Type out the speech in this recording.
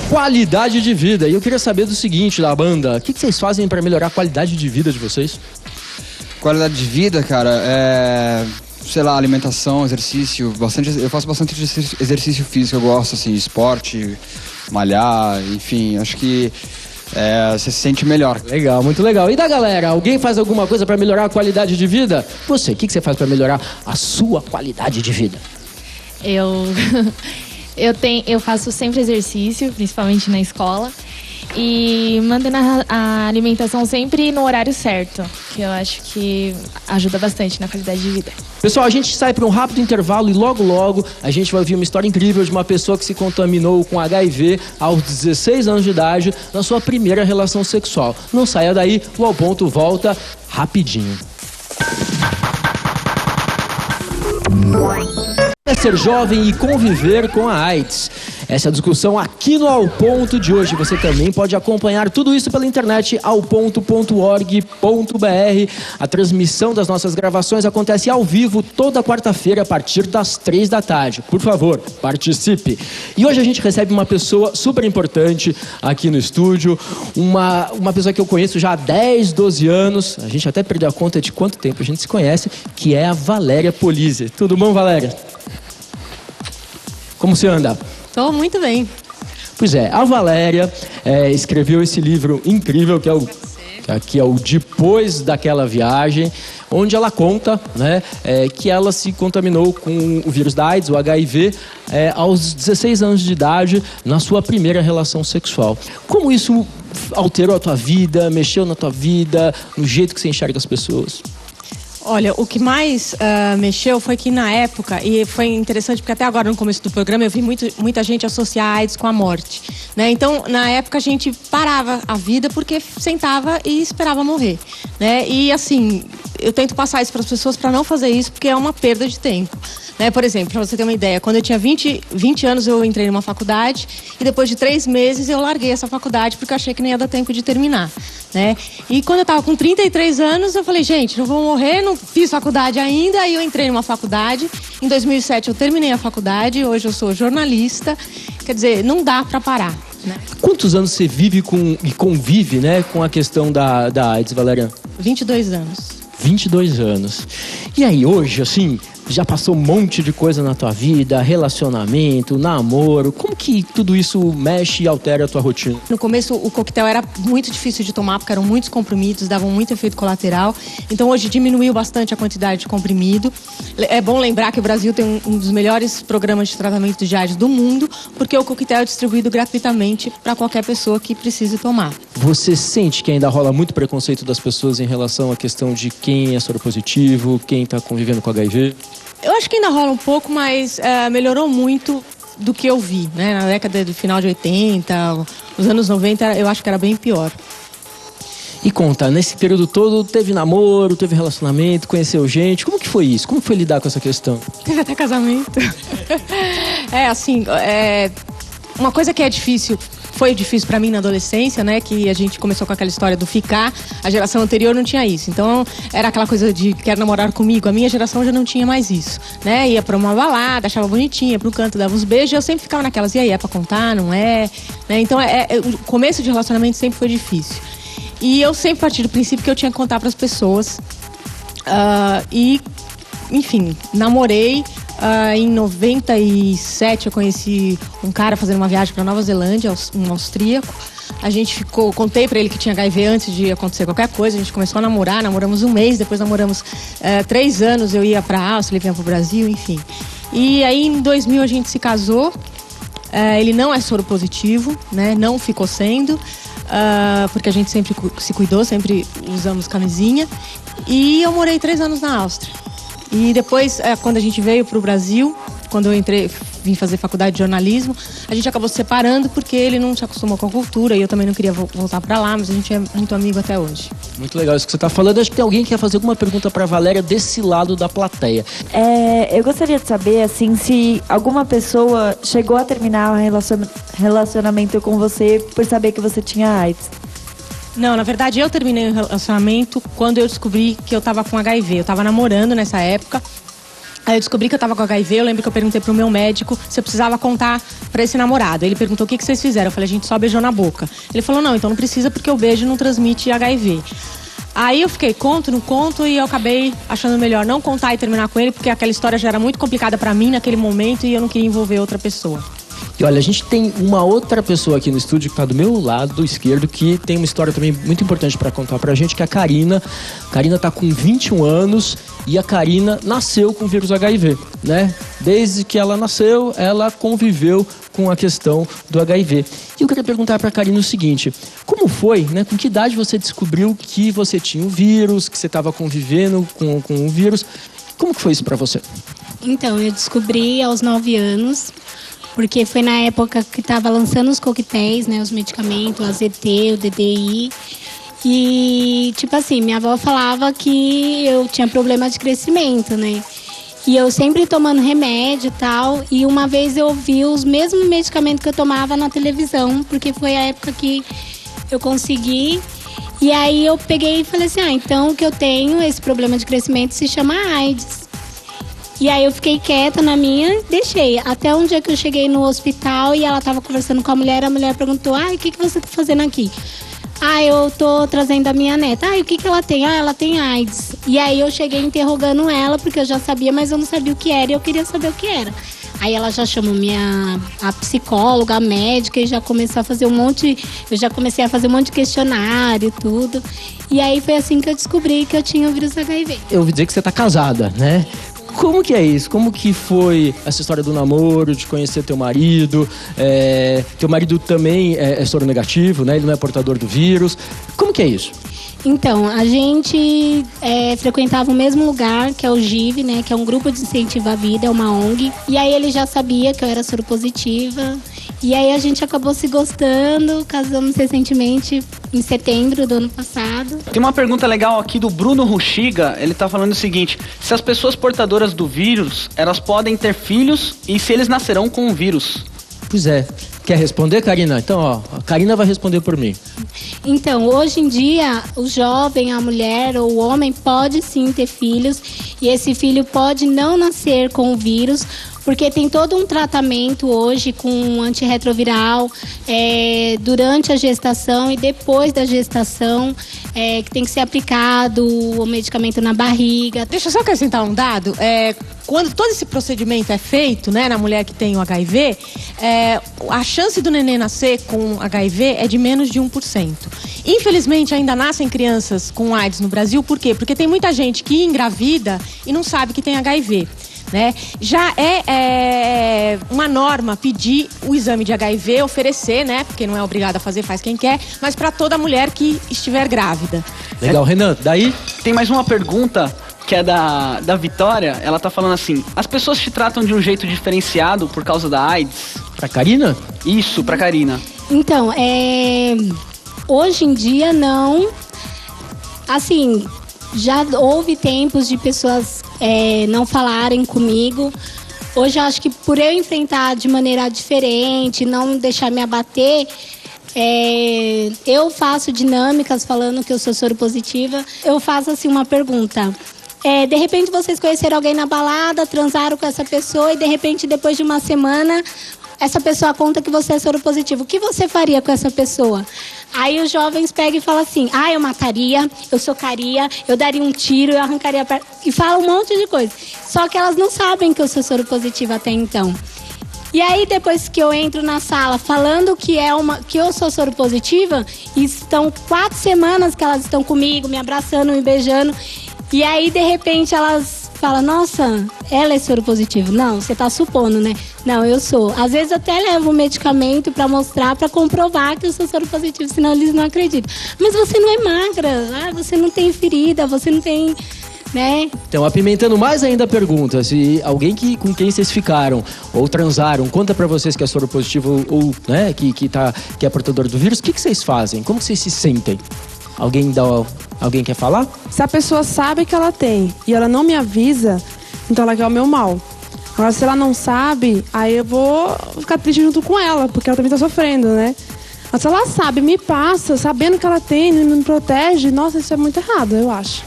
qualidade de vida. E eu queria saber do seguinte, da banda, o que vocês fazem para melhorar a qualidade de vida de vocês? Qualidade de vida, cara, sei lá, alimentação, exercício, eu faço bastante exercício físico, eu gosto, assim, esporte, malhar, enfim, acho que você se sente melhor. Legal, muito legal. E da galera, alguém faz alguma coisa para melhorar a qualidade de vida? Você, o que você faz para melhorar a sua qualidade de vida? Eu faço sempre exercício, principalmente na escola. E mantendo a alimentação sempre no horário certo, que eu acho que ajuda bastante na qualidade de vida. Pessoal, a gente sai para um rápido intervalo e logo a gente vai ouvir uma história incrível de uma pessoa que se contaminou com HIV aos 16 anos de idade na sua primeira relação sexual. Não saia daí, o Ao Ponto volta rapidinho. É ser jovem e conviver com a AIDS. Essa é a discussão aqui no Ao Ponto de hoje. Você também pode acompanhar tudo isso pela internet, aoponto.org.br. A transmissão das nossas gravações acontece ao vivo toda quarta-feira a partir das 3 da tarde. Por favor, participe. E hoje a gente recebe uma pessoa super importante aqui no estúdio, uma pessoa que eu conheço já há 10, 12 anos. A gente até perdeu a conta de quanto tempo a gente se conhece, que é a Valéria Polizzi. Tudo bom, Valéria? Como você anda? Estou muito bem. Pois é, a Valéria escreveu esse livro incrível, que é o Depois daquela Viagem, onde ela conta, né, que ela se contaminou com o vírus da AIDS, o HIV, aos 16 anos de idade, na sua primeira relação sexual. Como isso alterou a tua vida, mexeu na tua vida, no jeito que você enxerga as pessoas? Olha, o que mais mexeu foi que na época, e foi interessante porque até agora no começo do programa eu vi muita gente associar a AIDS com a morte, né? Então, na época a gente parava a vida porque sentava e esperava morrer, né? E assim, eu tento passar isso para as pessoas para não fazer isso porque é uma perda de tempo. Né? Por exemplo, para você ter uma ideia, quando eu tinha 20 anos eu entrei numa faculdade e depois de 3 meses eu larguei essa faculdade porque eu achei que não ia dar tempo de terminar, né? E quando eu estava com 33 anos eu falei, gente, não vou morrer, não fiz faculdade ainda, aí eu entrei numa faculdade. Em 2007 eu terminei a faculdade, hoje eu sou jornalista, quer dizer, não dá para parar, né? Quantos anos você vive e convive, né, com a questão da AIDS, Valéria? 22 anos. 22 anos. E aí, hoje, assim, já passou um monte de coisa na tua vida, relacionamento, namoro. Como que tudo isso mexe e altera a tua rotina? No começo, o coquetel era muito difícil de tomar, porque eram muitos comprimidos, davam muito efeito colateral. Então, hoje diminuiu bastante a quantidade de comprimido. É bom lembrar que o Brasil tem um dos melhores programas de tratamento de AIDS do mundo, porque o coquetel é distribuído gratuitamente para qualquer pessoa que precise tomar. Você sente que ainda rola muito preconceito das pessoas em relação à questão de quem é soropositivo, quem está convivendo com HIV? Eu acho que ainda rola um pouco, mas melhorou muito do que eu vi, né? Na década do final de 80, os anos 90, eu acho que era bem pior. E conta, nesse período todo, teve namoro, teve relacionamento, conheceu gente. Como que foi isso? Como foi lidar com essa questão? Teve até casamento. Uma coisa que foi difícil pra mim na adolescência, né? Que a gente começou com aquela história do ficar. A geração anterior não tinha isso. Então, era aquela coisa de quer namorar comigo. A minha geração já não tinha mais isso, né? Ia pra uma balada, achava bonitinha, ia pro canto, dava uns beijos. Eu sempre ficava naquelas, e aí, é pra contar, não é? Né? Então, o começo de relacionamento sempre foi difícil. E eu sempre parti do princípio que eu tinha que contar pras pessoas. Enfim, namorei. Em 97 eu conheci um cara fazendo uma viagem para Nova Zelândia, um austríaco. A gente contei para ele que tinha HIV antes de acontecer qualquer coisa. A gente começou a namorar, namoramos 1 mês, depois namoramos 3 anos. Eu ia para a Áustria, ele vinha para o Brasil, enfim. E aí em 2000 a gente se casou. Ele não é soropositivo, né? Não ficou sendo, porque a gente sempre se cuidou, sempre usamos camisinha. E eu morei 3 anos na Áustria. E depois, quando a gente veio para o Brasil, quando eu vim fazer faculdade de jornalismo, a gente acabou se separando porque ele não se acostumou com a cultura e eu também não queria voltar para lá, mas a gente é muito amigo até hoje. Muito legal isso que você está falando. Acho que tem alguém que quer fazer alguma pergunta para a Valéria desse lado da plateia. Eu gostaria de saber, assim, se alguma pessoa chegou a terminar um relacionamento com você por saber que você tinha AIDS. Não, na verdade eu terminei o relacionamento quando eu descobri que eu tava com HIV. Eu tava namorando nessa época Aí eu descobri que eu tava com HIV, eu lembro que eu perguntei pro meu médico se eu precisava contar pra esse namorado. Ele perguntou o que vocês fizeram. Eu falei, a gente só beijou na boca. Ele falou, não, então não precisa porque o beijo não transmite HIV. Aí eu fiquei, conto, não conto, e eu acabei achando melhor não contar e terminar com ele, porque aquela história já era muito complicada pra mim naquele momento e eu não queria envolver outra pessoa. E olha, a gente tem uma outra pessoa aqui no estúdio que tá do meu lado esquerdo, que tem uma história também muito importante para contar pra gente, que é a Karina. A Karina tá com 21 anos e a Karina nasceu com o vírus HIV, né? Desde que ela nasceu, ela conviveu com a questão do HIV. E eu queria perguntar pra Karina o seguinte, como foi, né? Com que idade você descobriu que você tinha o vírus, que você estava convivendo com o vírus? Como que foi isso pra você? Então, eu descobri aos 9 anos, porque foi na época que estava lançando os coquetéis, né, os medicamentos, o AZT, o DDI. E, tipo assim, minha avó falava que eu tinha problema de crescimento, né? E eu sempre tomando remédio e tal. E uma vez eu vi os mesmos medicamentos que eu tomava na televisão, porque foi a época que eu consegui. E aí eu peguei e falei assim, então o que eu tenho, esse problema de crescimento se chama AIDS. E aí eu fiquei quieta na minha, deixei. Até um dia que eu cheguei no hospital e ela tava conversando com a mulher perguntou, o que você tá fazendo aqui? Eu tô trazendo a minha neta. E o que ela tem? Ela tem AIDS. E aí eu cheguei interrogando ela, porque eu já sabia, mas eu não sabia o que era e eu queria saber o que era. Aí ela já chamou a psicóloga, a médica, e já começou a fazer eu já comecei a fazer um monte de questionário e tudo. E aí foi assim que eu descobri que eu tinha o vírus HIV. Eu ouvi dizer que você tá casada, né? Como que é isso? Como que foi essa história do namoro, de conhecer teu marido? Teu marido também é soro negativo, né? Ele não é portador do vírus. Como que é isso? Então, a gente frequentava o mesmo lugar, que é o GIV, né? Que é um grupo de incentivo à vida, é uma ONG. E aí ele já sabia que eu era soropositiva. E aí a gente acabou se gostando, casamos recentemente em setembro do ano passado. Tem uma pergunta legal aqui do Bruno Ruxiga, ele tá falando o seguinte, se as pessoas portadoras do vírus, elas podem ter filhos e se eles nascerão com o vírus? Pois é. Quer responder, Karina? Então, a Karina vai responder por mim. Então, hoje em dia, o jovem, a mulher ou o homem pode sim ter filhos e esse filho pode não nascer com o vírus, porque tem todo um tratamento hoje com antirretroviral durante a gestação e depois da gestação, que tem que ser aplicado o medicamento na barriga. Deixa eu só acrescentar um dado. Quando todo esse procedimento é feito, né, na mulher que tem o HIV, a chance do neném nascer com HIV é de menos de 1%. Infelizmente, ainda nascem crianças com AIDS no Brasil. Por quê? Porque tem muita gente que engravida e não sabe que tem HIV. Né? Já é uma norma pedir o exame de HIV, oferecer, né? Porque não é obrigado a fazer, faz quem quer, mas para toda mulher que estiver grávida. Legal, Renan, daí? Tem mais uma pergunta que é da Vitória, ela tá falando assim, as pessoas te tratam de um jeito diferenciado por causa da AIDS? Pra Karina? Isso, pra Karina. Então, hoje em dia não, assim, já houve tempos de pessoas não falarem comigo. Hoje eu acho que por eu enfrentar de maneira diferente, não deixar me abater, eu faço dinâmicas falando que eu sou soropositiva. Eu faço assim uma pergunta. De repente vocês conheceram alguém na balada, transaram com essa pessoa e de repente depois de uma semana essa pessoa conta que você é soropositivo. O que você faria com essa pessoa? Aí os jovens pegam e falam assim, eu mataria, eu socaria, eu daria um tiro, eu arrancaria a perna. E falam um monte de coisa. Só que elas não sabem que eu sou soropositiva até então. E aí depois que eu entro na sala falando que eu sou soropositiva, e estão 4 semanas que elas estão comigo, me abraçando, me beijando. E aí de repente elas falam, nossa, ela é soropositiva. Não, você tá supondo, né? Não, eu sou. Às vezes eu até levo um medicamento pra mostrar, pra comprovar que eu sou soropositiva, senão eles não acreditam. Mas você não é magra, você não tem ferida, você não tem, né? Então, apimentando mais ainda a pergunta, se alguém com quem vocês ficaram ou transaram, conta pra vocês que é soropositivo ou né, que é portador do vírus, o que vocês fazem? Como vocês se sentem? Alguém quer falar? Se a pessoa sabe que ela tem e ela não me avisa, então ela quer o meu mal. Agora, se ela não sabe, aí eu vou ficar triste junto com ela, porque ela também tá sofrendo, né? Mas se ela sabe, me passa, sabendo que ela tem, não me protege, nossa, isso é muito errado, eu acho.